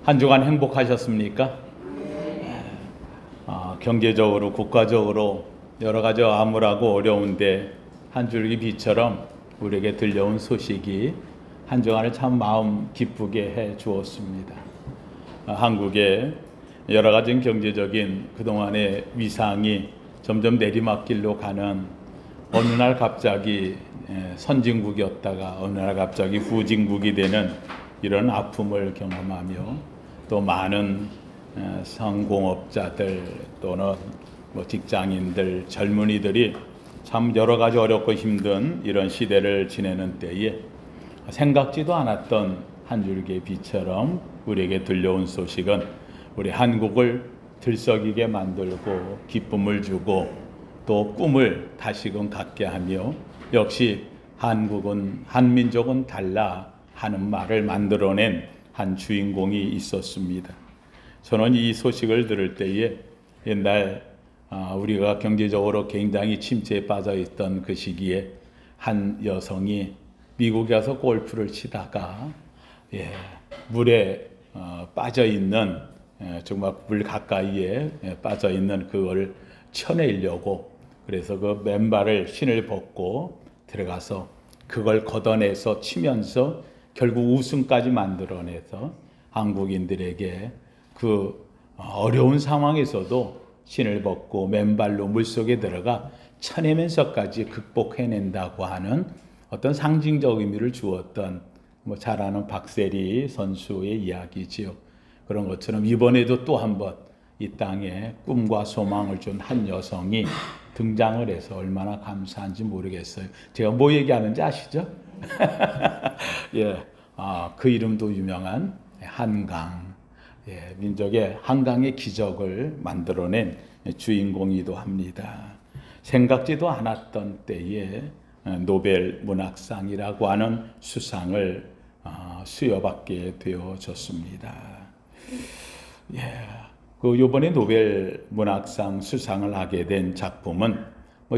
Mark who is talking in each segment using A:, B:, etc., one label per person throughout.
A: 한 주간 행복하셨습니까? 경제적으로, 국가적으로 여러 가지 암울하고 어려운데 한 줄기 비처럼 우리에게 들려온 소식이 한 주간을 참 마음 기쁘게 해 주었습니다. 한국의 여러 가지 경제적인 그동안의 위상이 점점 내리막길로 가는, 어느 날 갑자기 선진국이었다가 어느 날 갑자기 후진국이 되는 이런 아픔을 경험하며, 또 많은 성공업자들 또는 직장인들, 젊은이들이 참 여러 가지 어렵고 힘든 이런 시대를 지내는 때에 생각지도 않았던 한 줄기의 비처럼 우리에게 들려온 소식은 우리 한국을 들썩이게 만들고 기쁨을 주고 또 꿈을 다시금 갖게 하며, 역시 한국은, 한민족은 달라 하는 말을 만들어낸 한 주인공이 있었습니다. 저는 이 소식을 들을 때에 옛날 우리가 경제적으로 굉장히 침체에 빠져 있던 그 시기에 한 여성이 미국에 가서 골프를 치다가 물에 빠져 있는, 정말 물 가까이에 빠져 있는 그걸 쳐내려고, 그래서 그 맨발을 신을 벗고 들어가서 그걸 걷어내서 치면서 결국 우승까지 만들어내서 한국인들에게 그 어려운 상황에서도 신을 벗고 맨발로 물속에 들어가 쳐내면서까지 극복해낸다고 하는 어떤 상징적 의미를 주었던, 잘 아는 박세리 선수의 이야기지요. 그런 것처럼 이번에도 또 한 번 이 땅에 꿈과 소망을 준 한 여성이 등장을 해서 얼마나 감사한지 모르겠어요. 제가 뭐 얘기하는지 아시죠? 그 이름도 유명한 한강, 민족의 한강의 기적을 만들어낸 주인공이기도 합니다. 생각지도 않았던 때에 노벨 문학상이라고 하는 수상을 수여받게 되어졌습니다. 요번에 노벨 문학상 수상을 하게 된 작품은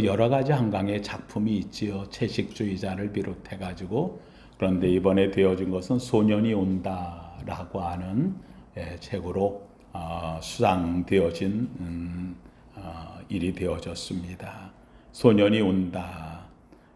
A: 여러 가지 한강의 작품이 있지요. 채식주의자를 비롯해가지고. 그런데 이번에 되어진 것은 소년이 온다라고 하는 책으로 수상되어진 일이 되어졌습니다. 소년이 온다.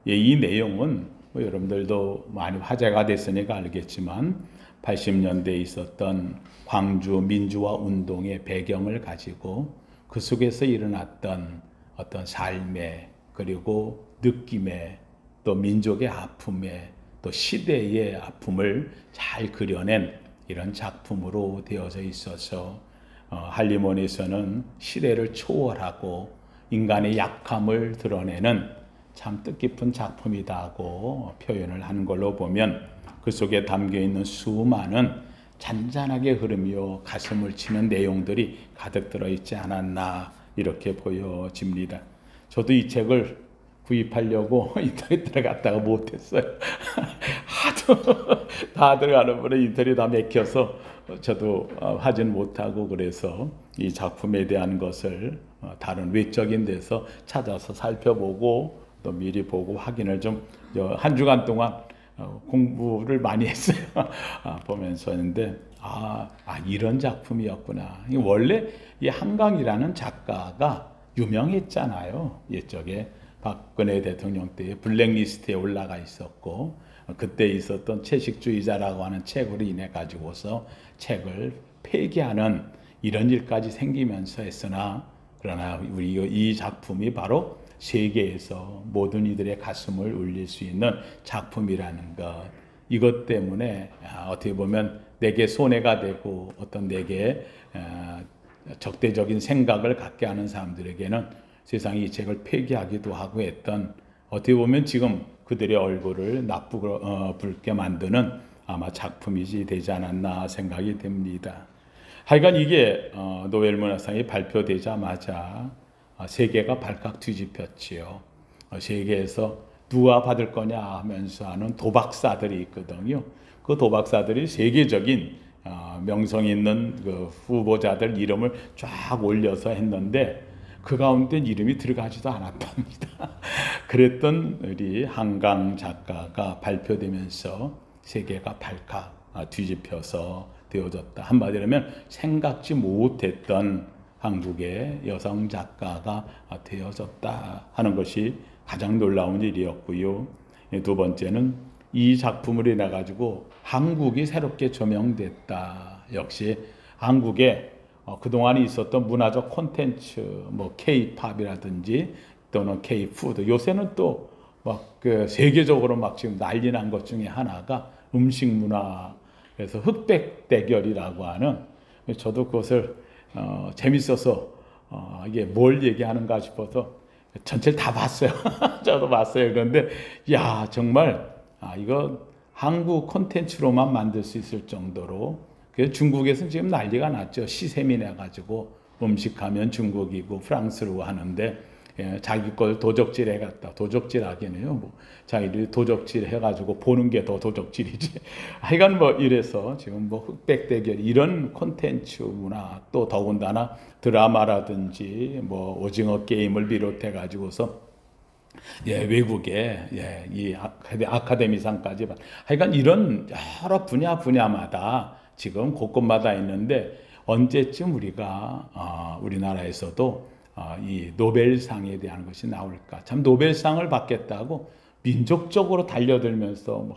A: 이 내용은 여러분들도 많이 화제가 됐으니까 알겠지만 80년대에 있었던 광주 민주화 운동의 배경을 가지고 그 속에서 일어났던 어떤 삶의, 그리고 느낌의, 또 민족의 아픔의, 또 시대의 아픔을 잘 그려낸 이런 작품으로 되어져 있어서 한림원에서는 시대를 초월하고 인간의 약함을 드러내는 참 뜻깊은 작품이다고 표현을 하는 걸로 보면, 그 속에 담겨있는 수많은 잔잔하게 흐르며 가슴을 치는 내용들이 가득 들어있지 않았나 이렇게 보여집니다. 저도 이 책을 구입하려고 인터넷 들어갔다가 못했어요. 하도 다 들어가는 분은 인터넷 다 막혀서 저도 하진 못하고, 그래서 이 작품에 대한 것을 다른 외적인 데서 찾아서 살펴보고 또 미리 보고 확인을 좀 한 주간 동안 공부를 많이 했어요. 보면서 했는데 이런 작품이었구나. 원래 이 한강이라는 작가가 유명했잖아요. 옛적에 박근혜 대통령 때 블랙리스트에 올라가 있었고, 그때 있었던 채식주의자라고 하는 책으로 인해 가지고서 책을 폐기하는 이런 일까지 생기면서 했으나, 그러나 우리 이 작품이 바로 세계에서 모든 이들의 가슴을 울릴 수 있는 작품이라는 것, 이것 때문에 어떻게 보면 내게 손해가 되고 어떤 내게 적대적인 생각을 갖게 하는 사람들에게는 세상이 이 책을 폐기하기도 하고 했던, 어떻게 보면 지금 그들의 얼굴을 나쁘게 만드는 아마 작품이지 되지 않았나 생각이 됩니다. 하여간 이게 노벨 문학상이 발표되자마자 세계가 발칵 뒤집혔지요. 세계에서 누가 받을 거냐 하면서 하는 도박사들이 있거든요. 그 도박사들이 세계적인 명성 있는 그 후보자들 이름을 쫙 올려서 했는데 그 가운데 이름이 들어가지도 않았답니다. 그랬던 우리 한강 작가가 발표되면서 세계가 발칵 뒤집혀서 되어졌다. 한마디로 하면 생각지 못했던 한국의 여성 작가가 되어졌다 하는 것이 가장 놀라운 일이었고요. 두 번째는 이 작품을 인해 가지고 한국이 새롭게 조명됐다. 역시 한국에 그동안 있었던 문화적 콘텐츠, 뭐 K-팝이라든지 또는 K-푸드, 요새는 또 막 그 세계적으로 막 지금 난리 난 것 중에 하나가 음식 문화. 그래서 흑백 대결이라고 하는, 저도 그것을 재밌어서 이게 뭘 얘기하는가 싶어서 전체를 다 봤어요. 저도 봤어요. 그런데 야, 정말 이거 한국 콘텐츠로만 만들 수 있을 정도로, 그래서 중국에서는 지금 난리가 났죠. 시샘이 나가지고 음식하면 중국이고 프랑스로 하는데, 자기 걸 도적질 해갔다. 도적질 하기는요, 뭐 자기들이 도적질 해가지고 보는 게 더 도적질이지. 하여간 뭐 이래서 지금 뭐 흑백 대결 이런 콘텐츠 문화, 또 더군다나 드라마라든지 뭐 오징어 게임을 비롯해 가지고서 외국에 이 아카데미상까지 하여간 이런 여러 분야마다 지금 곳곳마다 있는데, 언제쯤 우리가 우리나라에서도 이 노벨상에 대한 것이 나올까? 참 노벨상을 받겠다고 민족적으로 달려들면서 뭐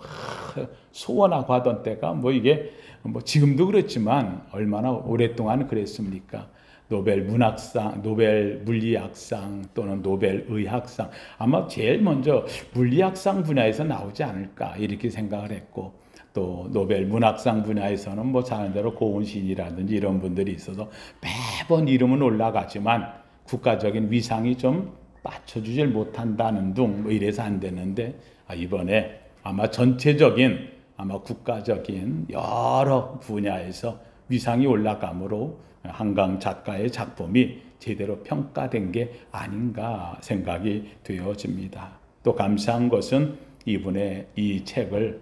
A: 소원하고 하던 때가, 뭐 이게 뭐 지금도 그렇지만 얼마나 오랫동안 그랬습니까? 노벨 문학상, 노벨 물리학상 또는 노벨 의학상, 아마 제일 먼저 물리학상 분야에서 나오지 않을까 이렇게 생각을 했고, 또 노벨 문학상 분야에서는 뭐 자는 대로 고은신이라든지 이런 분들이 있어서 매번 이름은 올라가지만 국가적인 위상이 좀 받쳐주질 못한다는 둥, 뭐 이래서 안 되는데, 이번에 아마 전체적인, 아마 국가적인 여러 분야에서 위상이 올라가므로 한강 작가의 작품이 제대로 평가된 게 아닌가 생각이 되어집니다. 또 감사한 것은 이분의 이 책을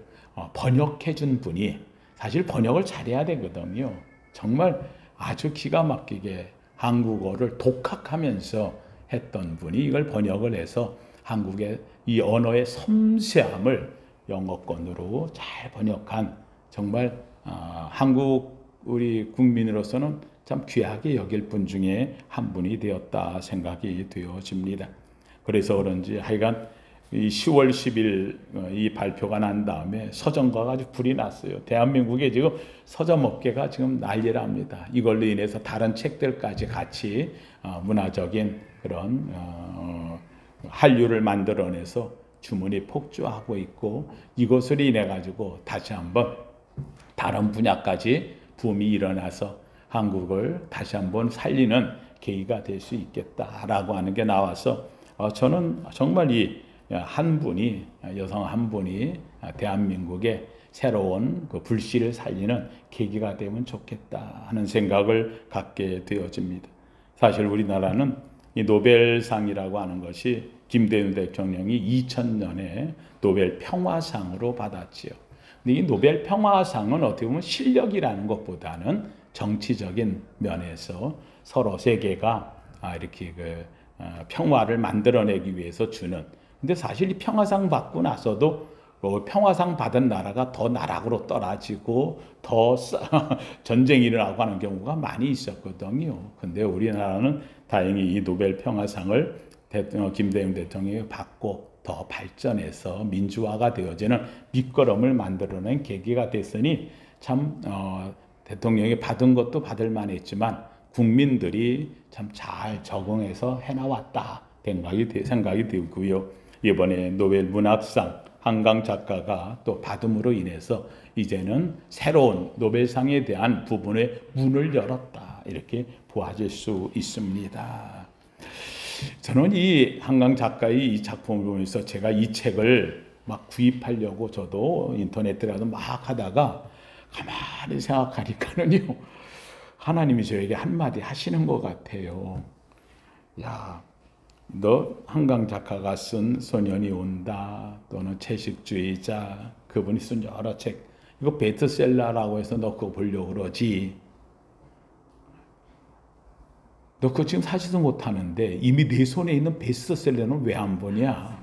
A: 번역해 준 분이, 사실 번역을 잘해야 되거든요. 정말 아주 기가 막히게 한국어를 독학하면서 했던 분이 이걸 번역을 해서 한국의 이 언어의 섬세함을 영어권으로 잘 번역한, 정말 한국 우리 국민으로서는 참 귀하게 여길 분 중에 한 분이 되었다 생각이 되어집니다. 그래서 그런지 하여간 이 10월 10일 이 발표가 난 다음에 서점가가 아주 불이 났어요. 대한민국에 지금 서점 업계가 지금 난리랍니다. 이걸로 인해서 다른 책들까지 같이 문화적인 그런 한류를 만들어내서 주문이 폭주하고 있고, 이것을 인해 가지고 다시 한번 다른 분야까지 붐이 일어나서 한국을 다시 한번 살리는 계기가 될 수 있겠다라고 하는 게 나와서, 저는 정말 이 한 분이, 여성 한 분이 대한민국의 새로운 그 불씨를 살리는 계기가 되면 좋겠다 하는 생각을 갖게 되어집니다. 사실 우리나라는 이 노벨상이라고 하는 것이 김대중 대통령이 2000년에 노벨 평화상으로 받았지요. 근데 이 노벨 평화상은 어떻게 보면 실력이라는 것보다는 정치적인 면에서 서로 세계가 이렇게 평화를 만들어내기 위해서 주는. 근데 사실 이 평화상 받고 나서도 평화상 받은 나라가 더 나락으로 떨어지고 더 전쟁이 일어나고 하는 경우가 많이 있었거든요. 근데 우리나라는 다행히 이 노벨 평화상을 김대중 대통령이 받고 더 발전해서 민주화가 되어지는 밑거름을 만들어낸 계기가 됐으니, 참 대통령이 받은 것도 받을 만했지만 국민들이 참 잘 적응해서 해나왔다 생각이 들고요. 이번에 노벨 문학상 한강 작가가 또 받음으로 인해서 이제는 새로운 노벨상에 대한 부분의 문을 열었다, 이렇게 보아질 수 있습니다. 저는 이 한강 작가의 이 작품을 보면서 제가 이 책을 막 구입하려고 저도 인터넷에라도 막 하다가 가만히 생각하니까는요, 하나님이 저에게 한마디 하시는 것 같아요. 야, 너 한강 작가가 쓴 소년이 온다, 또는 채식주의자, 그분이 쓴 여러 책, 이거 베스트셀러라고 해서 너 그거 보려고 그러지. 너 그거 지금 사지도 못하는데 이미 내 손에 있는 베스트셀러는 왜 안 보냐?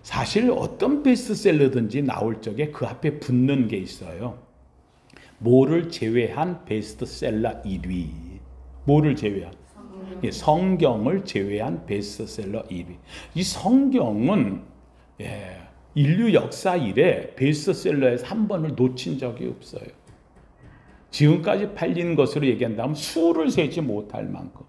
A: 사실 어떤 베스트셀러든지 나올 적에 그 앞에 붙는 게 있어요. 뭐를 제외한 베스트셀러 1위. 뭐를 제외한? 성경을 제외한 베스트셀러 1위. 이 성경은 인류 역사 이래 베스트셀러에서 한 번을 놓친 적이 없어요. 지금까지 팔린 것으로 얘기한다면 수를 세지 못할 만큼.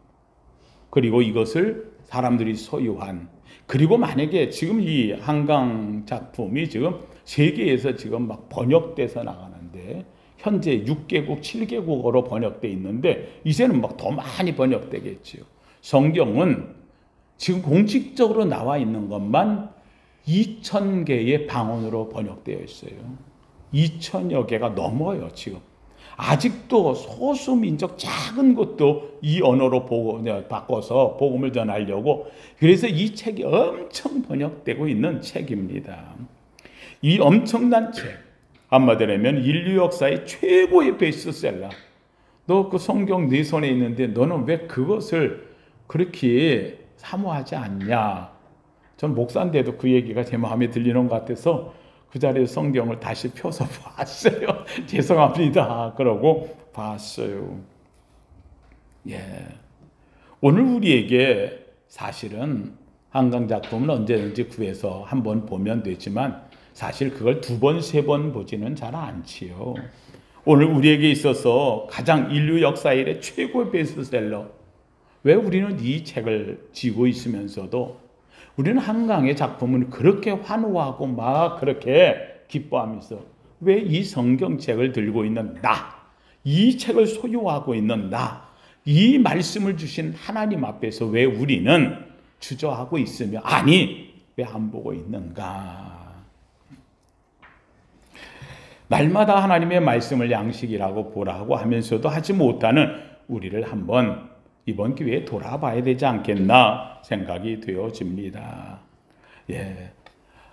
A: 그리고 이것을 사람들이 소유한, 그리고 만약에 지금 이 한강 작품이 지금 세계에서 지금 막 번역돼서 나가는데 현재 6개국, 7개국어로 번역돼 있는데 이제는 막 더 많이 번역되겠지요. 성경은 지금 공식적으로 나와 있는 것만 2,000개의 방언으로 번역되어 있어요. 2,000여 개가 넘어요, 지금. 아직도 소수 민족 작은 것도 이 언어로 바꿔서 복음을 전하려고, 그래서 이 책이 엄청 번역되고 있는 책입니다. 이 엄청난 책, 한마디로 하면 인류 역사의 최고의 베스트셀러. 너 그 성경 네 손에 있는데 너는 왜 그것을 그렇게 사모하지 않냐? 전 목사인데도 그 얘기가 제 마음에 들리는 것 같아서 그 자리에서 성경을 다시 펴서 봤어요. 죄송합니다. 그러고 봤어요. 오늘 우리에게 사실은 한강 작품은 언제든지 구해서 한번 보면 되지만 사실 그걸 2번, 3번 보지는 잘 않지요. 오늘 우리에게 있어서 가장 인류 역사 이래 최고의 베스트셀러. 왜 우리는 이 책을 쥐고 있으면서도 우리는 한강의 작품은 그렇게 환호하고 막 그렇게 기뻐하면서 왜 이 성경책을 들고 있는 나, 이 책을 소유하고 있는 나, 이 말씀을 주신 하나님 앞에서 왜 우리는 주저하고 있으며 아니 왜 안 보고 있는가? 날마다 하나님의 말씀을 양식이라고 보라고 하면서도 하지 못하는 우리를 한번 이번 기회에 돌아봐야 되지 않겠나 생각이 되어집니다.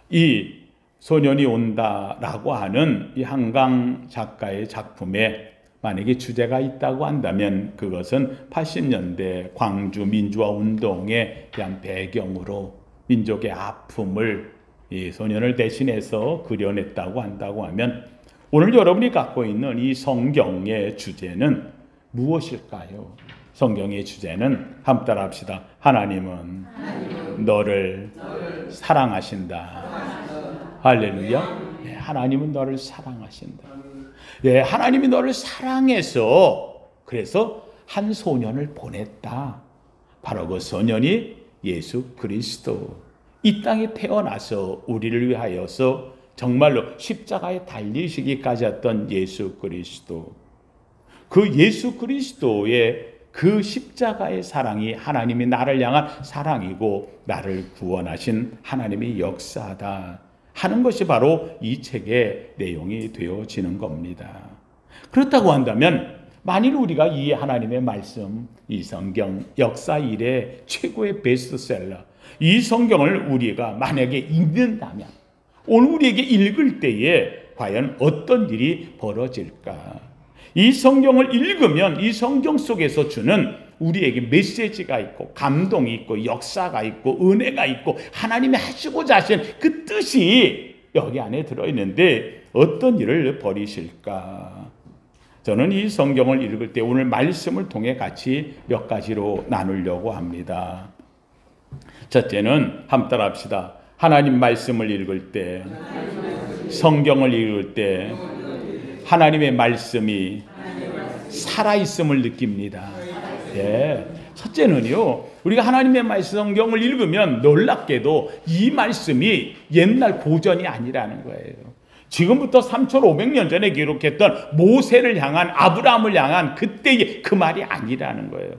A: 이 소년이 온다라고 하는 이 한강 작가의 작품에 만약에 주제가 있다고 한다면 그것은 80년대 광주 민주화 운동에 대한 배경으로 민족의 아픔을 이 소년을 대신해서 그려냈다고 한다고 하면 오늘 여러분이 갖고 있는 이 성경의 주제는 무엇일까요? 성경의 주제는 한번 따라합시다. 하나님은 너를 사랑하신다. 할렐루야. 하나님은 너를 사랑하신다. 하나님이 너를 사랑해서 그래서 한 소년을 보냈다. 바로 그 소년이 예수 그리스도. 이 땅에 태어나서 우리를 위하여서 정말로 십자가에 달리시기까지 했던 예수 그리스도. 그 예수 그리스도의 그 십자가의 사랑이 하나님이 나를 향한 사랑이고 나를 구원하신 하나님의 역사다 하는 것이 바로 이 책의 내용이 되어지는 겁니다. 그렇다고 한다면 만일 우리가 이 하나님의 말씀, 이 성경 역사 이래 최고의 베스트셀러, 이 성경을 우리가 만약에 읽는다면 오늘 우리에게 읽을 때에 과연 어떤 일이 벌어질까? 이 성경을 읽으면 이 성경 속에서 주는 우리에게 메시지가 있고 감동이 있고 역사가 있고 은혜가 있고 하나님이 하시고자 하신 그 뜻이 여기 안에 들어있는데 어떤 일을 벌이실까? 저는 이 성경을 읽을 때 오늘 말씀을 통해 같이 몇 가지로 나누려고 합니다. 첫째는 한번 따라합시다. 하나님 말씀을 읽을 때, 성경을 읽을 때 하나님의 말씀이 살아있음을 느낍니다. 첫째는요, 우리가 하나님의 말씀 성경을 읽으면 놀랍게도 이 말씀이 옛날 고전이 아니라는 거예요. 지금부터 3,500년 전에 기록했던 모세를 향한, 아브라함을 향한 그때의 그 말이 아니라는 거예요.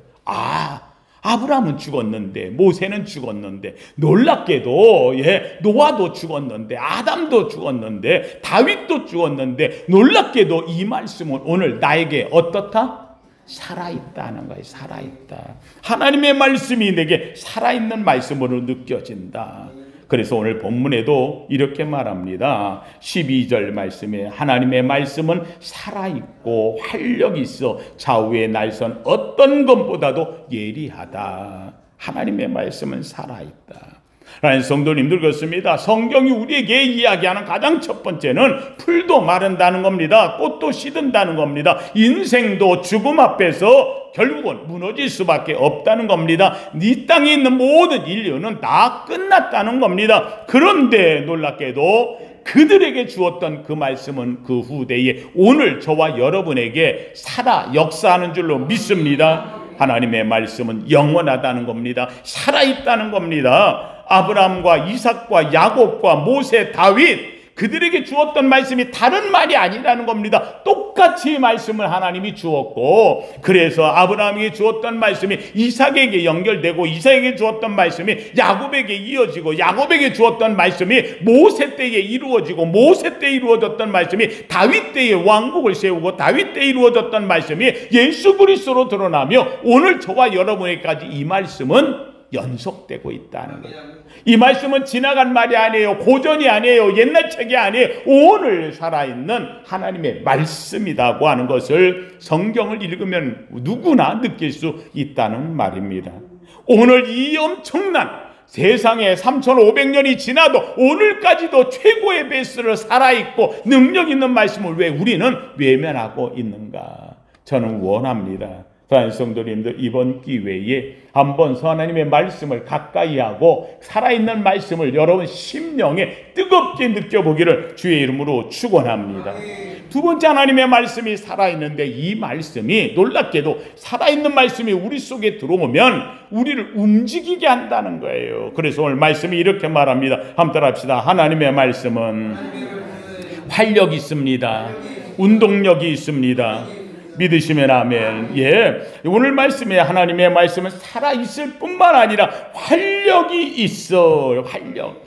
A: 아브라함은 죽었는데, 모세는 죽었는데, 놀랍게도 노아도 죽었는데, 아담도 죽었는데, 다윗도 죽었는데, 놀랍게도 이 말씀은 오늘 나에게 어떻다? 살아있다는 거예요. 살아있다. 하나님의 말씀이 내게 살아있는 말씀으로 느껴진다. 그래서 오늘 본문에도 이렇게 말합니다. 12절 말씀에 하나님의 말씀은 살아있고 활력이 있어 좌우의 날선 어떤 것보다도 예리하다. 하나님의 말씀은 살아있다. 라는 성도님들 그렇습니다. 성경이 우리에게 이야기하는 가장 첫 번째는 풀도 마른다는 겁니다. 꽃도 시든다는 겁니다. 인생도 죽음 앞에서 결국은 무너질 수밖에 없다는 겁니다. 이 땅에 있는 모든 인류는 다 끝났다는 겁니다. 그런데 놀랍게도 그들에게 주었던 그 말씀은 그 후대에 오늘 저와 여러분에게 살아 역사하는 줄로 믿습니다. 하나님의 말씀은 영원하다는 겁니다. 살아있다는 겁니다. 아브라함과 이삭과 야곱과 모세, 다윗 그들에게 주었던 말씀이 다른 말이 아니라는 겁니다. 똑같이 말씀을 하나님이 주었고, 그래서 아브라함에게 주었던 말씀이 이삭에게 연결되고, 이삭에게 주었던 말씀이 야곱에게 이어지고, 야곱에게 주었던 말씀이 모세 때에 이루어지고, 모세 때 이루어졌던 말씀이 다윗 때에 왕국을 세우고, 다윗 때 이루어졌던 말씀이 예수 그리스도로 드러나며 오늘 저와 여러분에게까지 이 말씀은 연속되고 있다는 거예요. 이 말씀은 지나간 말이 아니에요. 고전이 아니에요. 옛날 책이 아니에요. 오늘 살아있는 하나님의 말씀이라고 하는 것을 성경을 읽으면 누구나 느낄 수 있다는 말입니다. 오늘 이 엄청난 세상에 3500년이 지나도 오늘까지도 최고의 베스트를 살아있고 능력 있는 말씀을 왜 우리는 외면하고 있는가? 저는 원합니다. 사랑하는 성도님들, 이번 기회에 한번 하나님의 말씀을 가까이 하고 살아있는 말씀을 여러분 심령에 뜨겁게 느껴보기를 주의 이름으로 축원합니다. 두 번째, 하나님의 말씀이 살아있는데 이 말씀이 놀랍게도 살아있는 말씀이 우리 속에 들어오면 우리를 움직이게 한다는 거예요. 그래서 오늘 말씀이 이렇게 말합니다. 한번 따라합시다. 하나님의 말씀은 활력이 있습니다. 운동력이 있습니다. 믿으시면 아멘. 예, 오늘 말씀에 하나님의 말씀은 살아있을 뿐만 아니라 활력이 있어요. 활력.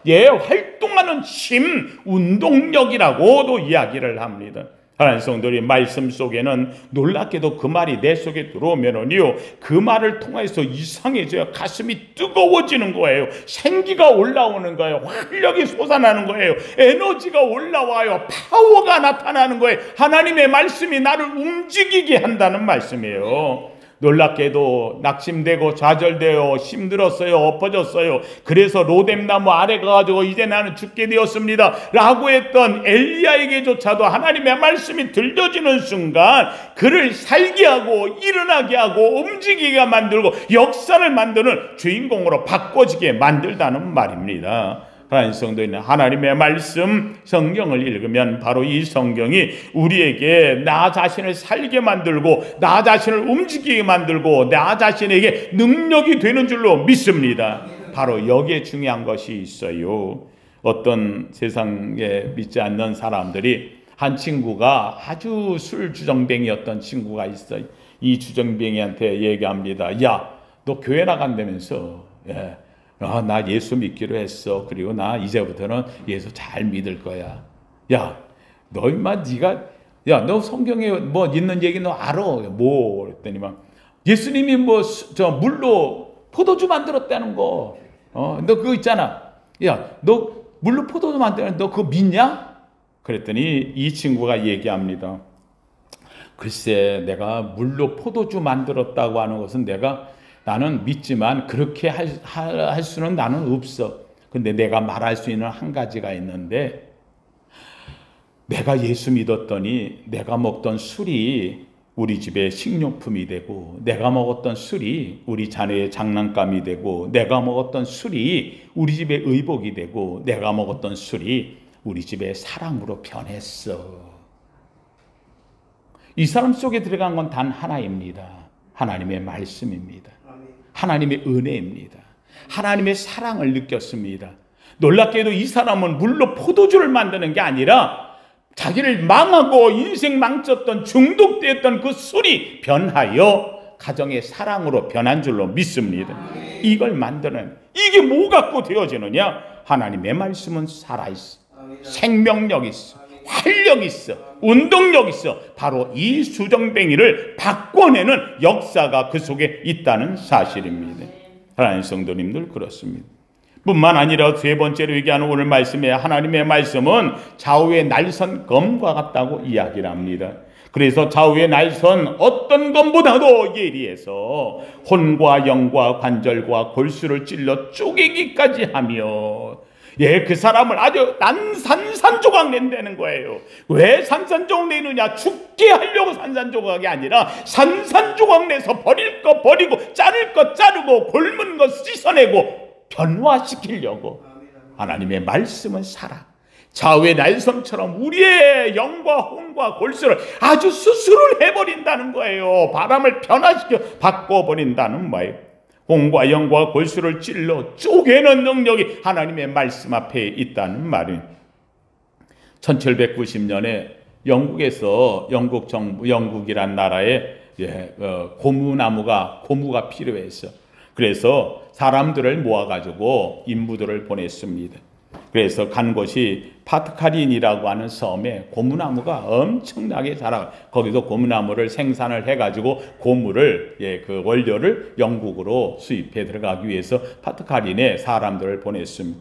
A: 예, 활동하는 힘, 운동력이라고도 이야기를 합니다. 하나님 성도님, 말씀 속에는 놀랍게도 그 말이 내 속에 들어오면은요, 그 말을 통해서 이상해져요. 가슴이 뜨거워지는 거예요. 생기가 올라오는 거예요. 활력이 솟아나는 거예요. 에너지가 올라와요. 파워가 나타나는 거예요. 하나님의 말씀이 나를 움직이게 한다는 말씀이에요. 놀랍게도 낙심되고 좌절되어 힘들었어요. 엎어졌어요. 그래서 로뎀나무 아래 가가지고 이제 나는 죽게 되었습니다 라고 했던 엘리야에게조차도 하나님의 말씀이 들려지는 순간 그를 살게 하고 일어나게 하고 움직이게 만들고 역사를 만드는 주인공으로 바꿔지게 만들다는 말입니다. 하나님 성도인, 하나님의 말씀 성경을 읽으면 바로 이 성경이 우리에게 나 자신을 살게 만들고 나 자신을 움직이게 만들고 나 자신에게 능력이 되는 줄로 믿습니다. 바로 여기에 중요한 것이 있어요. 어떤 세상에 믿지 않는 사람들이, 한 친구가 아주 술 주정뱅이였던 친구가 있어요. 이 주정뱅이한테 얘기합니다. 야, 너 교회 나간다면서. 예. 나 예수 믿기로 했어. 그리고 나 이제부터는 예수 잘 믿을 거야. 야, 너 임마 너 성경에 뭐 있는 얘기 너 알아? 뭐? 그랬더니 막 예수님이 뭐 저 물로 포도주 만들었다는 거. 너 그거 있잖아. 야, 너 물로 포도주 만드는 너 그거 믿냐? 그랬더니 이 친구가 얘기합니다. 글쎄, 내가 물로 포도주 만들었다고 하는 것은 나는 믿지만 그렇게 할 수는 나는 없어. 근데 내가 말할 수 있는 한 가지가 있는데, 내가 예수 믿었더니 내가 먹던 술이 우리 집의 식료품이 되고, 내가 먹었던 술이 우리 자녀의 장난감이 되고, 내가 먹었던 술이 우리 집의 의복이 되고, 내가 먹었던 술이 우리 집의 사랑으로 변했어. 이 사람 속에 들어간 건 단 하나입니다. 하나님의 말씀입니다. 하나님의 은혜입니다. 하나님의 사랑을 느꼈습니다. 놀랍게도 이 사람은 물로 포도주를 만드는 게 아니라 자기를 망하고 인생 망쳤던 중독되었던 그 술이 변하여 가정의 사랑으로 변한 줄로 믿습니다. 이걸 만드는, 이게 뭐 갖고 되어지느냐? 하나님의 말씀은 살아있어. 생명력 있어. 활력 있어. 운동력 있어. 바로 이 수정뱅이를 바꿔내는 역사가 그 속에 있다는 사실입니다. 하나님 성도님들, 그렇습니다. 뿐만 아니라 세 번째로 얘기하는 오늘 말씀에 하나님의 말씀은 좌우의 날선 검과 같다고 이야기를 합니다. 그래서 좌우의 날선 어떤 것보다도 예리해서 혼과 영과 관절과 골수를 찔러 쪼개기까지 하며, 그 사람을 아주 산산조각 낸다는 거예요. 왜 산산조각 내느냐? 죽게 하려고 산산조각이 아니라 산산조각 내서 버릴 거 버리고 자를 거 자르고 곪은 거 씻어내고 변화시키려고. 하나님의 말씀은 살아. 좌우의 날섬처럼 우리의 영과 혼과 골수를 아주 수술을 해버린다는 거예요. 바람을 변화시켜 바꿔버린다는 거예요. 혼과 영과 골수를 찔러 쪼개는 능력이 하나님의 말씀 앞에 있다는 말이에요. 1790년에 영국에서 영국이란 나라에 고무가 필요했어. 그래서 사람들을 모아가지고 인부들을 보냈습니다. 그래서 간 곳이 파트카린이라고 하는 섬에 고무나무가 엄청나게 자라고, 거기서 고무나무를 생산을 해가지고 고무를, 그 원료를 영국으로 수입해 들어가기 위해서 파트카린에 사람들을 보냈습니다.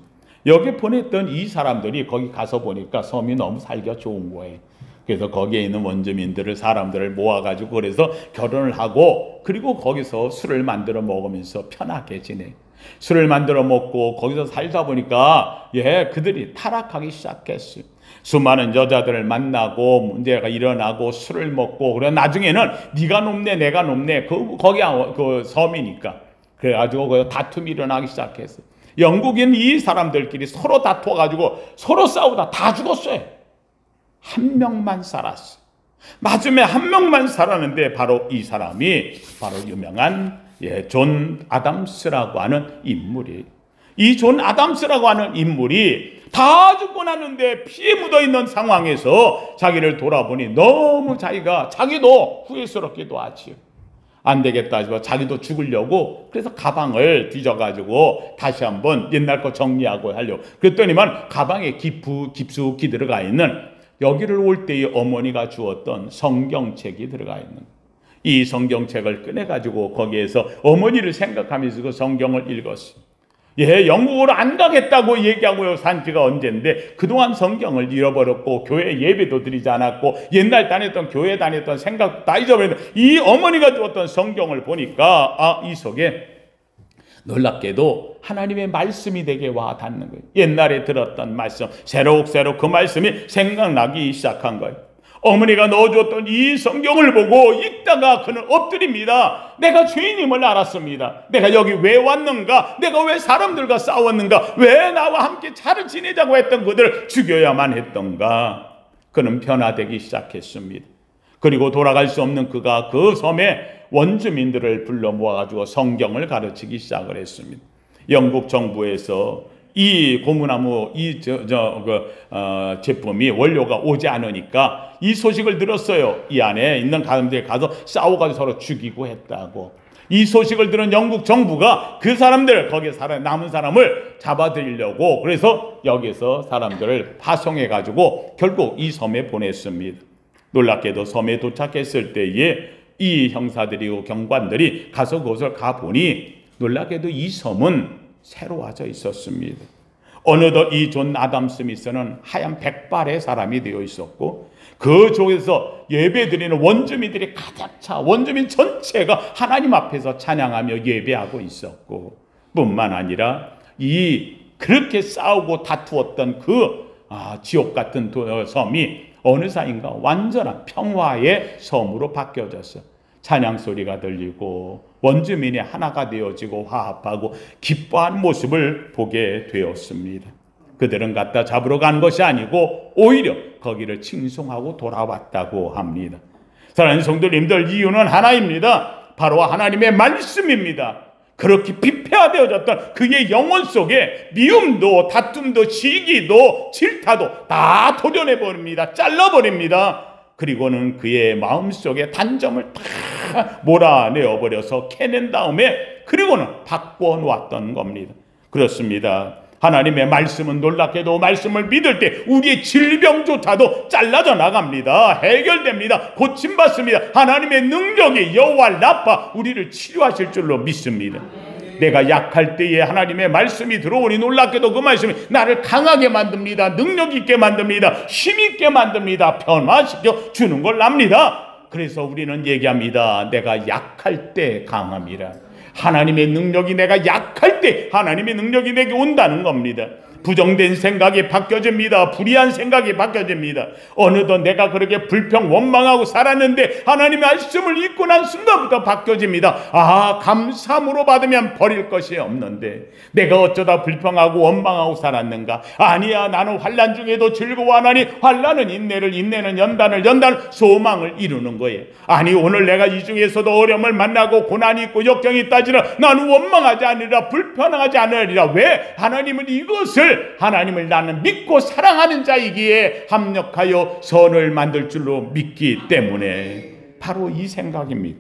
A: 여기 보냈던 이 사람들이 거기 가서 보니까 섬이 너무 살기가 좋은 거예요. 그래서 거기에 있는 원주민들을, 사람들을 모아가지고 그래서 결혼을 하고, 그리고 거기서 술을 만들어 먹으면서 편하게 지내. 술을 만들어 먹고 거기서 살다 보니까 그들이 타락하기 시작했어요. 수많은 여자들을 만나고 문제가 일어나고 술을 먹고, 그래 나중에는 네가 높네 내가 높네, 거기가 그 섬이니까 그래가지고 거기서 다툼이 일어나기 시작했어요. 영국인 이 사람들끼리 서로 다투어가지고 서로 싸우다 다 죽었어요. 한 명만 살았어. 마지막에 한 명만 살았는데 바로 이 사람이 바로 유명한 존 아담스라고 하는 인물이, 이 존 아담스라고 하는 인물이 다 죽고 났는데 피에 묻어있는 상황에서 자기를 돌아보니 너무 자기도 후회스럽기도 하지요. 안 되겠다 싶어 자기도 죽으려고 그래서 가방을 뒤져가지고 다시 한번 옛날 거 정리하고 하려고 그랬더니만 가방에 깊숙이 들어가 있는, 여기를 올 때의 어머니가 주었던 성경책이 들어가 있는, 이 성경책을 꺼내가지고 거기에서 어머니를 생각하면서 그 성경을 읽었어요. 영국으로 안 가겠다고 얘기하고 산 지가 언젠데 그동안 성경을 잃어버렸고 교회 예배도 드리지 않았고 옛날 다녔던 교회 다녔던 생각 다 잊어버렸는데 이 어머니가 주었던 성경을 보니까 이 속에 놀랍게도 하나님의 말씀이 되게 와 닿는 거예요. 옛날에 들었던 말씀 새록새록 그 말씀이 생각나기 시작한 거예요. 어머니가 넣어줬던 이 성경을 보고 읽다가 그는 엎드립니다. 내가 주인임을 알았습니다. 내가 여기 왜 왔는가? 내가 왜 사람들과 싸웠는가? 왜 나와 함께 잘 지내자고 했던 그들을 죽여야만 했던가? 그는 변화되기 시작했습니다. 그리고 돌아갈 수 없는 그가 그 섬에 원주민들을 불러 모아가지고 성경을 가르치기 시작을 했습니다. 영국 정부에서 이 고무나무 제품이 원료가 오지 않으니까 이 소식을 들었어요. 이 안에 있는 사람들이 가서 싸워가지고 서로 죽이고 했다고. 이 소식을 들은 영국 정부가 그 사람들, 거기에 남은 사람을 잡아들이려고 그래서 여기서 사람들을 파송해가지고 결국 이 섬에 보냈습니다. 놀랍게도 섬에 도착했을 때에 이 형사들이고 경관들이 가서 그곳을 가보니 놀랍게도 이 섬은 새로워져 있었습니다. 어느덧 이 존 아담 스미스는 하얀 백발의 사람이 되어 있었고 그 쪽에서 예배드리는 원주민들이 가득 차 원주민 전체가 하나님 앞에서 찬양하며 예배하고 있었고 뿐만 아니라 이 그렇게 싸우고 다투었던 그 지옥 같은 섬이 어느 사이인가 완전한 평화의 섬으로 바뀌어졌어요. 찬양 소리가 들리고 원주민이 하나가 되어지고 화합하고 기뻐한 모습을 보게 되었습니다. 그들은 갖다 잡으러 간 것이 아니고 오히려 거기를 칭송하고 돌아왔다고 합니다. 사랑하는 성도님들, 이유는 하나입니다. 바로 하나님의 말씀입니다. 그렇게 비폐화되어졌던 그의 영혼 속에 미움도 다툼도 시기도 질타도 다 도려내버립니다. 잘라버립니다. 그리고는 그의 마음속에 단점을 다 몰아내어버려서 캐낸 다음에 그리고는 바꿔놓았던 겁니다. 그렇습니다. 하나님의 말씀은 놀랍게도 말씀을 믿을 때 우리의 질병조차도 잘라져 나갑니다. 해결됩니다. 고침받습니다. 하나님의 능력이 여호와 라파 우리를 치료하실 줄로 믿습니다. 내가 약할 때에 하나님의 말씀이 들어오니 놀랍게도 그 말씀이 나를 강하게 만듭니다. 능력 있게 만듭니다. 힘 있게 만듭니다. 변화시켜 주는 걸 압니다. 그래서 우리는 얘기합니다. 내가 약할 때 강함이라. 하나님의 능력이 내가 약할 때 하나님의 능력이 내게 온다는 겁니다. 부정된 생각이 바뀌어집니다. 불의한 생각이 바뀌어집니다. 어느덧 내가 그렇게 불평 원망하고 살았는데 하나님의 말씀을 읽고 난 순간부터 바뀌어집니다. 아, 감사함으로 받으면 버릴 것이 없는데 내가 어쩌다 불평하고 원망하고 살았는가? 아니야, 나는 환난 중에도 즐거워하나니 환난은 인내를, 인내는 연단을, 연단은 소망을 이루는 거예요. 아니, 오늘 내가 이 중에서도 어려움을 만나고 고난이 있고 역경이 있다지라 나는 원망하지 않으리라, 불편하지 않으리라. 왜? 하나님은 이것을 하나님을 나는 믿고 사랑하는 자이기에 합력하여 선을 만들 줄로 믿기 때문에 바로 이 생각입니다.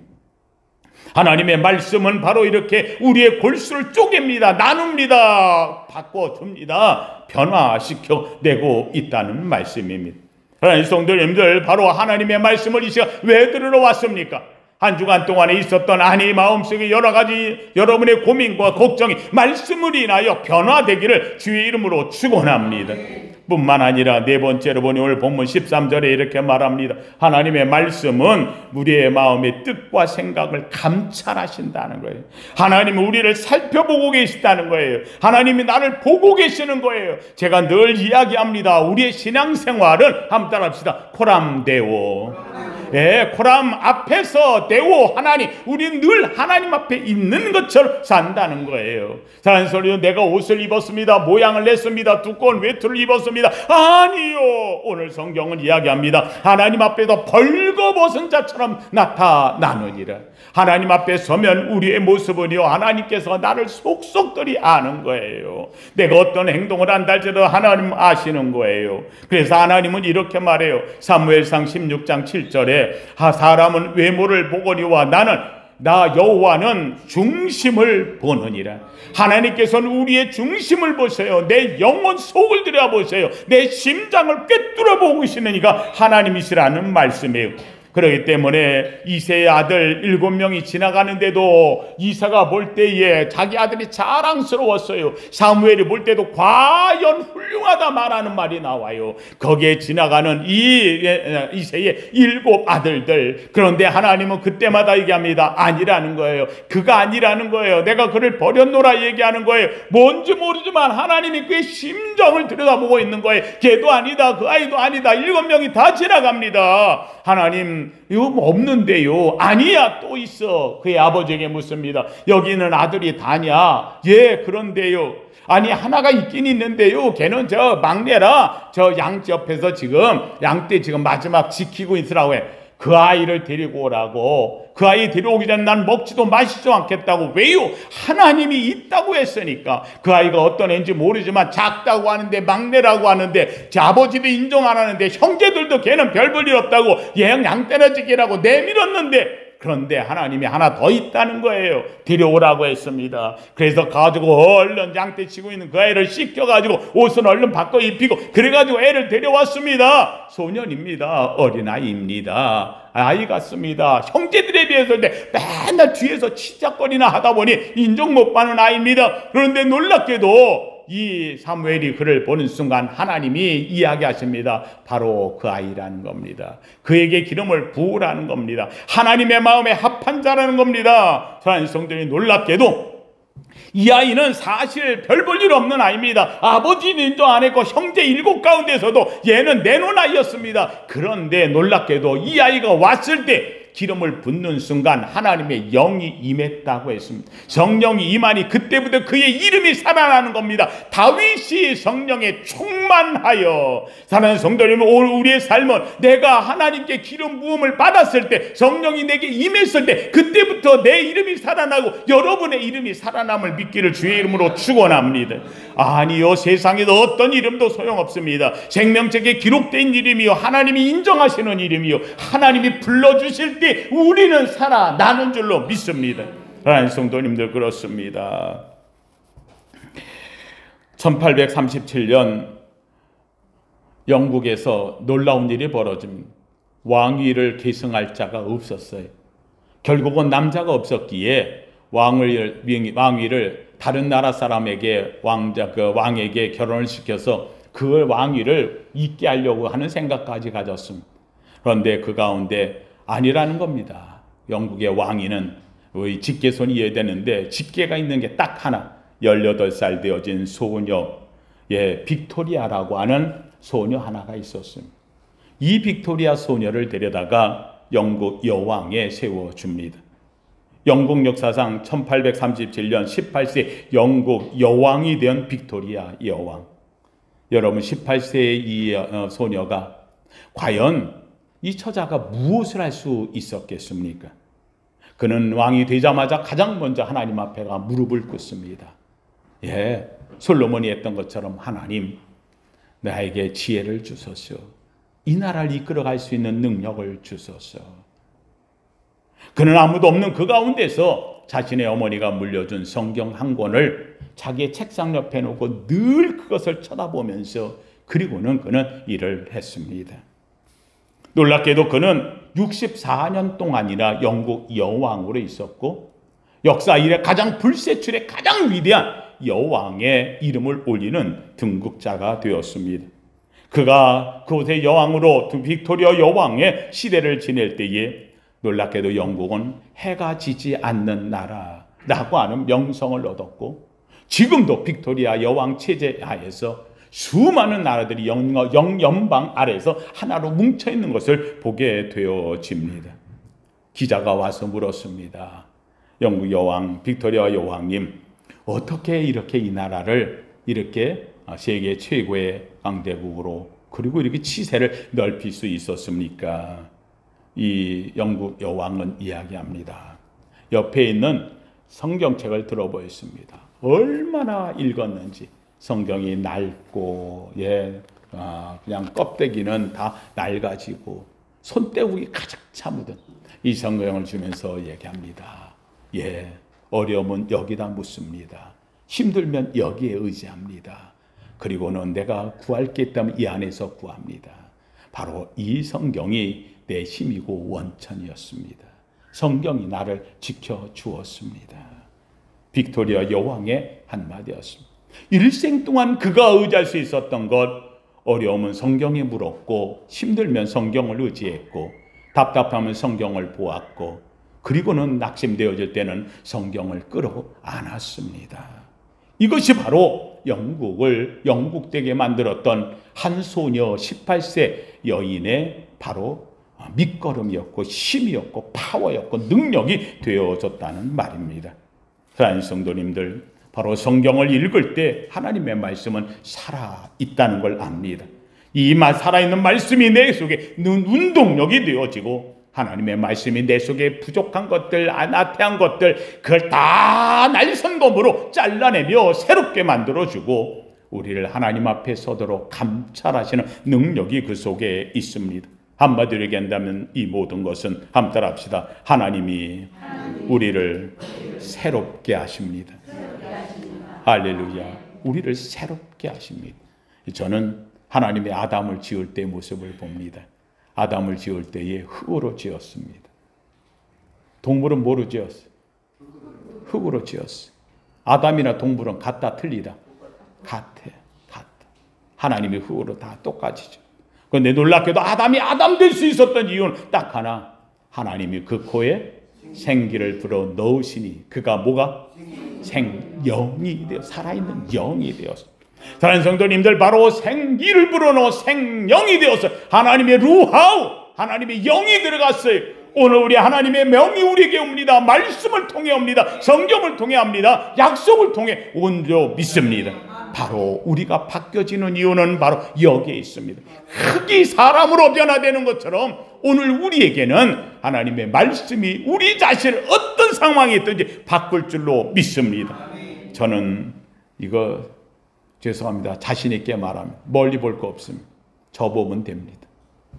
A: 하나님의 말씀은 바로 이렇게 우리의 골수를 쪼갭니다. 나눕니다. 바꿔줍니다. 변화시켜 내고 있다는 말씀입니다. 하나님 성도님들, 바로 하나님의 말씀을 이 시간 왜 들으러 왔습니까? 한 주간 동안에 있었던 아니 마음속에 여러 가지 여러분의 고민과 걱정이 말씀을 인하여 변화되기를 주의 이름으로 축원합니다. 뿐만 아니라 네 번째로 보니 오늘 본문 13절에 이렇게 말합니다. 하나님의 말씀은 우리의 마음의 뜻과 생각을 감찰하신다는 거예요. 하나님은 우리를 살펴보고 계시다는 거예요. 하나님이 나를 보고 계시는 거예요. 제가 늘 이야기합니다. 우리의 신앙생활은 한번 따라합시다. 코람데오. 예, 코람 앞에서 데오 하나님, 우리는 늘 하나님 앞에 있는 것처럼 산다는 거예요. 사랑하는 소리는 내가 옷을 입었습니다. 모양을 냈습니다. 두꺼운 외투를 입었습니다. 아니요. 오늘 성경은 이야기합니다. 하나님 앞에서 벌거벗은 자처럼 나타나느니라. 하나님 앞에 서면 우리의 모습은요, 하나님께서 나를 속속들이 아는 거예요. 내가 어떤 행동을 한다 할지라도 하나님 아시는 거예요. 그래서 하나님은 이렇게 말해요. 사무엘상 16장 7절에 사람은 외모를 보거니와 나 여호와는 중심을 보느니라. 하나님께서는 우리의 중심을 보세요. 내 영혼 속을 들여보세요. 내 심장을 꿰뚫어 보고 계시느니가 하나님이시라는 말씀이에요. 그렇기 때문에 이새의 아들 7명이 지나가는데도 이사가 볼 때에 자기 아들이 자랑스러웠어요. 사무엘이 볼 때도 과연 훌륭하다 말하는 말이 나와요. 거기에 지나가는 이새의 7 아들들. 그런데 하나님은 그때마다 얘기합니다. 아니라는 거예요. 그가 아니라는 거예요. 내가 그를 버렸노라 얘기하는 거예요. 뭔지 모르지만 하나님이 그의 심정을 들여다보고 있는 거예요. 걔도 아니다, 그 아이도 아니다. 7명이 다 지나갑니다. 하나님, 이거 뭐 없는데요. 아니야, 또 있어. 그의 아버지에게 묻습니다. 여기는 아들이 다냐? 예, 그런데요. 아니, 하나가 있긴 있는데요. 걔는 저 막내라. 저 양떼 옆에서 양떼 지금 마지막 지키고 있으라고 해. 그 아이를 데리고 오라고. 그 아이 데려오기 전에 난 먹지도 마시지도 않겠다고. 왜요? 하나님이 있다고 했으니까. 그 아이가 어떤 애인지 모르지만 작다고 하는데, 막내라고 하는데, 제 아버지도 인정 안 하는데, 형제들도 걔는 별 볼 일 없다고 양떼나 지키라고 내밀었는데, 그런데 하나님이 하나 더 있다는 거예요. 데려오라고 했습니다. 그래서 가지고 얼른 양떼 치고 있는 그 애를 씻겨가지고 옷은 얼른 바꿔 입히고 그래가지고 애를 데려왔습니다. 소년입니다. 어린아이입니다. 아이 같습니다. 형제들에 비해서 맨날 뒤에서 치작거리나 하다 보니 인정 못 받는 아이입니다. 그런데 놀랍게도 이 사무엘이 그를 보는 순간 하나님이 이야기하십니다. 바로 그 아이라는 겁니다. 그에게 기름을 부으라는 겁니다. 하나님의 마음에 합한 자라는 겁니다. 사랑하는 성도님, 놀랍게도 이 아이는 사실 별 볼 일 없는 아이입니다. 아버지는 인정 안 했고 형제 7 가운데서도 얘는 내놓은 아이였습니다. 그런데 놀랍게도 이 아이가 왔을 때 기름을 붓는 순간 하나님의 영이 임했다고 했습니다. 성령이 임하니 그때부터 그의 이름이 살아나는 겁니다. 다윗이 성령에 충만하여. 사랑하는 성도님, 우리의 삶은 내가 하나님께 기름 부음을 받았을 때, 성령이 내게 임했을 때, 그때부터 내 이름이 살아나고 여러분의 이름이 살아남을 믿기를 주의 이름으로 축원합니다. 아니요, 세상에도 어떤 이름도 소용없습니다. 생명책에 기록된 이름이요, 하나님이 인정하시는 이름이요, 하나님이 불러주실 때 우리는 살아나는 줄로 믿습니다. 하나님 성도님들, 그렇습니다. 1837년 영국에서 놀라운 일이 벌어집니다. 왕위를 계승할 자가 없었어요. 결국은 남자가 없었기에 왕위를 다른 나라 사람에게 왕에게 결혼을 시켜서 그 왕위를 잇게 하려고 하는 생각까지 가졌습니다. 그런데 그 가운데 아니라는 겁니다. 영국의 왕위는 직계손이어야 되는데 직계가 있는 게 딱 하나, 18살 되어진 소녀, 빅토리아라고 하는 소녀 하나가 있었습니다. 이 빅토리아 소녀를 데려다가 영국 여왕에 세워줍니다. 영국 역사상 1837년 18세 영국 여왕이 된 빅토리아 여왕. 여러분, 18세의 이 소녀가 과연 이 처자가 무엇을 할 수 있었겠습니까? 그는 왕이 되자마자 가장 먼저 하나님 앞에가 무릎을 꿇습니다. 솔로몬이 했던 것처럼 하나님, 나에게 지혜를 주소서. 이 나라를 이끌어갈 수 있는 능력을 주소서. 그는 아무도 없는 그 가운데서 자신의 어머니가 물려준 성경 한 권을 자기의 책상 옆에 놓고 늘 그것을 쳐다보면서 그리고는 그는 일을 했습니다. 놀랍게도 그는 64년 동안이나 영국 여왕으로 있었고 역사 이래 가장 불세출의 가장 위대한 여왕의 이름을 올리는 등극자가 되었습니다. 그가 그곳의 여왕으로 빅토리아 여왕의 시대를 지낼 때에 놀랍게도 영국은 해가 지지 않는 나라라고 하는 명성을 얻었고 지금도 빅토리아 여왕 체제 하에서 수많은 나라들이 영연방 아래에서 하나로 뭉쳐있는 것을 보게 되어집니다. 기자가 와서 물었습니다. 영국 여왕 빅토리아 여왕님, 어떻게 이렇게 이 나라를 이렇게 세계 최고의 강대국으로 그리고 이렇게 치세를 넓힐 수 있었습니까? 이 영국 여왕은 이야기합니다. 옆에 있는 성경책을 들어보였습니다. 얼마나 읽었는지. 성경이 낡고 그냥 껍데기는 다 낡아지고 손때우기 가득 차묻은 이 성경을 주면서 얘기합니다. 어려움은 여기다 묻습니다. 힘들면 여기에 의지합니다. 그리고는 내가 구할 게 있다면 이 안에서 구합니다. 바로 이 성경이 내 힘이고 원천이었습니다. 성경이 나를 지켜주었습니다. 빅토리아 여왕의 한마디였습니다. 일생 동안 그가 의지할 수 있었던 것, 어려움은 성경에 물었고 힘들면 성경을 의지했고 답답하면 성경을 보았고 그리고는 낙심되어질 때는 성경을 끌어안았습니다. 이것이 바로 영국을 영국되게 만들었던 한 소녀 18세 여인의 바로 밑거름이었고 힘이었고 파워였고 능력이 되어졌다는 말입니다. 사랑하는 성도님들, 바로 성경을 읽을 때 하나님의 말씀은 살아있다는 걸 압니다. 이 살아있는 말씀이 내 속에 운동력이 되어지고 하나님의 말씀이 내 속에 부족한 것들, 나태한 것들 그걸 다 날선검으로 잘라내며 새롭게 만들어주고 우리를 하나님 앞에 서도록 감찰하시는 능력이 그 속에 있습니다. 한마디로 얘기한다면 이 모든 것은 함께 따라합시다. 하나님이 우리를 새롭게 하십니다. 할렐루야. 우리를 새롭게 하십니다. 저는 하나님의 아담을 지을 때의 모습을 봅니다. 아담을 지을 때에 흙으로 지었습니다. 동물은 뭐로 지었어요? 흙으로 지었어요. 아담이나 동물은 같다 틀리다? 같아요. 같다. 하나님이 흙으로 다 똑같이죠. 그런데 놀랍게도 아담이 아담 될 수 있었던 이유는 딱 하나. 하나님이 그 코에 생기를 불어 넣으시니 그가 뭐가? 생영이 되어 살아있는 영이 되었습니다. 사랑하는 성도님들, 바로 생기를 불어넣어 생영이 되어서 하나님의 루하우, 하나님의 영이 들어갔어요. 오늘 우리 하나님의 명이 우리에게 옵니다. 말씀을 통해 옵니다. 성경을 통해 합니다. 약속을 통해 온조 믿습니다. 바로 우리가 바뀌어지는 이유는 바로 여기에 있습니다. 흙이 사람으로 변화되는 것처럼 오늘 우리에게는 하나님의 말씀이 우리 자신을 어떤 상황이 있든지 바꿀 줄로 믿습니다. 저는 이거 죄송합니다. 자신 있게 말하면 멀리 볼 거 없습니다. 저보면 됩니다.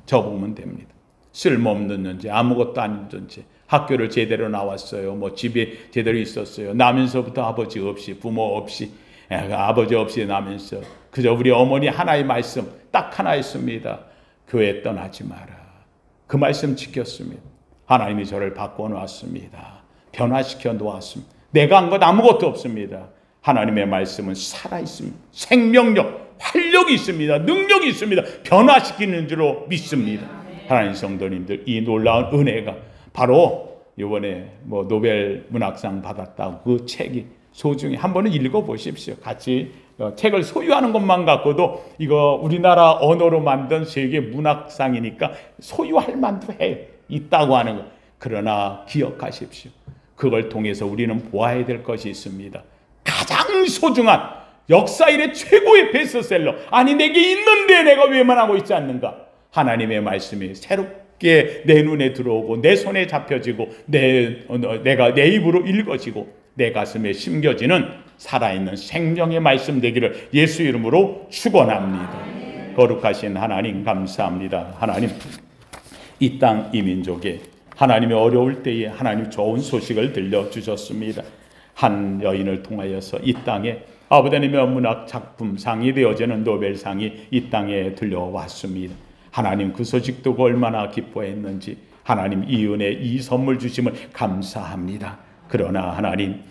A: 저보면 됩니다. 쓸모없는 존재, 아무것도 아닌 존재, 학교를 제대로 나왔어요. 집에 제대로 있었어요. 나면서부터 아버지 없이, 부모 없이, 아버지 없이 나면서 그저 우리 어머니 하나의 말씀 딱 하나 있습니다. 교회 떠나지 마라. 그 말씀 지켰습니다. 하나님이 저를 바꿔 놓았습니다. 변화시켜 놓았습니다. 내가 한 것 아무것도 없습니다. 하나님의 말씀은 살아있습니다. 생명력, 활력이 있습니다. 능력이 있습니다. 변화시키는 줄로 믿습니다. 하나님 성도님들, 이 놀라운 은혜가 바로 이번에 노벨 문학상 받았다고 그 책이 소중히 한번은 읽어보십시오. 같이 책을 소유하는 것만 갖고도 이거 우리나라 언어로 만든 세계 문학상이니까 소유할 만도 있다고 하는 것. 그러나 기억하십시오. 그걸 통해서 우리는 보아야 될 것이 있습니다. 가장 소중한 역사 이래 최고의 베스트셀러, 아니 내게 있는데 내가 왜만 하고 있지 않는가? 하나님의 말씀이 새롭게 내 눈에 들어오고 내 손에 잡혀지고 내가 내 입으로 읽어지고 내 가슴에 심겨지는 살아있는 생명의 말씀 되기를 예수 이름으로 축원합니다. 거룩하신 하나님 감사합니다. 하나님, 이 땅 이 민족에 하나님의 어려울 때에 하나님 좋은 소식을 들려주셨습니다. 한 여인을 통하여서 이 땅에 아버지 하나님의 문학 작품상이 되어지는 노벨상이 이 땅에 들려왔습니다. 하나님 그 소식 듣고 얼마나 기뻐했는지 하나님 이 은혜 이 선물 주심을 감사합니다. 그러나 하나님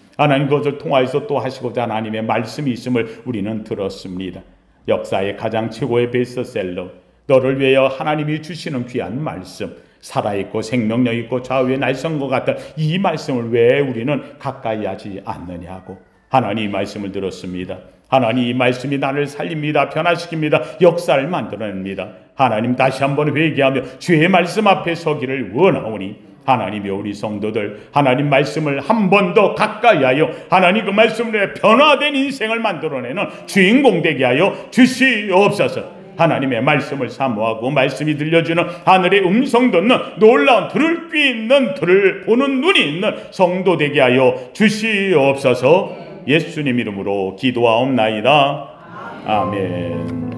A: 그것을 통하여서 또 하시고자 하나님의 말씀이 있음을 우리는 들었습니다. 역사의 가장 최고의 베스트셀러, 너를 위하여 하나님이 주시는 귀한 말씀, 살아있고 생명력 있고 좌우의 날선과 같은 이 말씀을 왜 우리는 가까이 하지 않느냐고. 하나님 이 말씀을 들었습니다. 하나님 이 말씀이 나를 살립니다. 변화시킵니다. 역사를 만들어냅니다. 하나님 다시 한번 회개하며 주의 말씀 앞에 서기를 원하오니 하나님이 우리 성도들 하나님 말씀을 한 번 더 가까이 하여 하나님 그 말씀으로 변화된 인생을 만들어내는 주인공 되게 하여 주시옵소서. 하나님의 말씀을 사모하고 말씀이 들려주는 하늘의 음성 듣는 놀라운 들을 귀 있는 들을 보는 눈이 있는 성도 되게 하여 주시옵소서. 예수님 이름으로 기도하옵나이다. 아멘.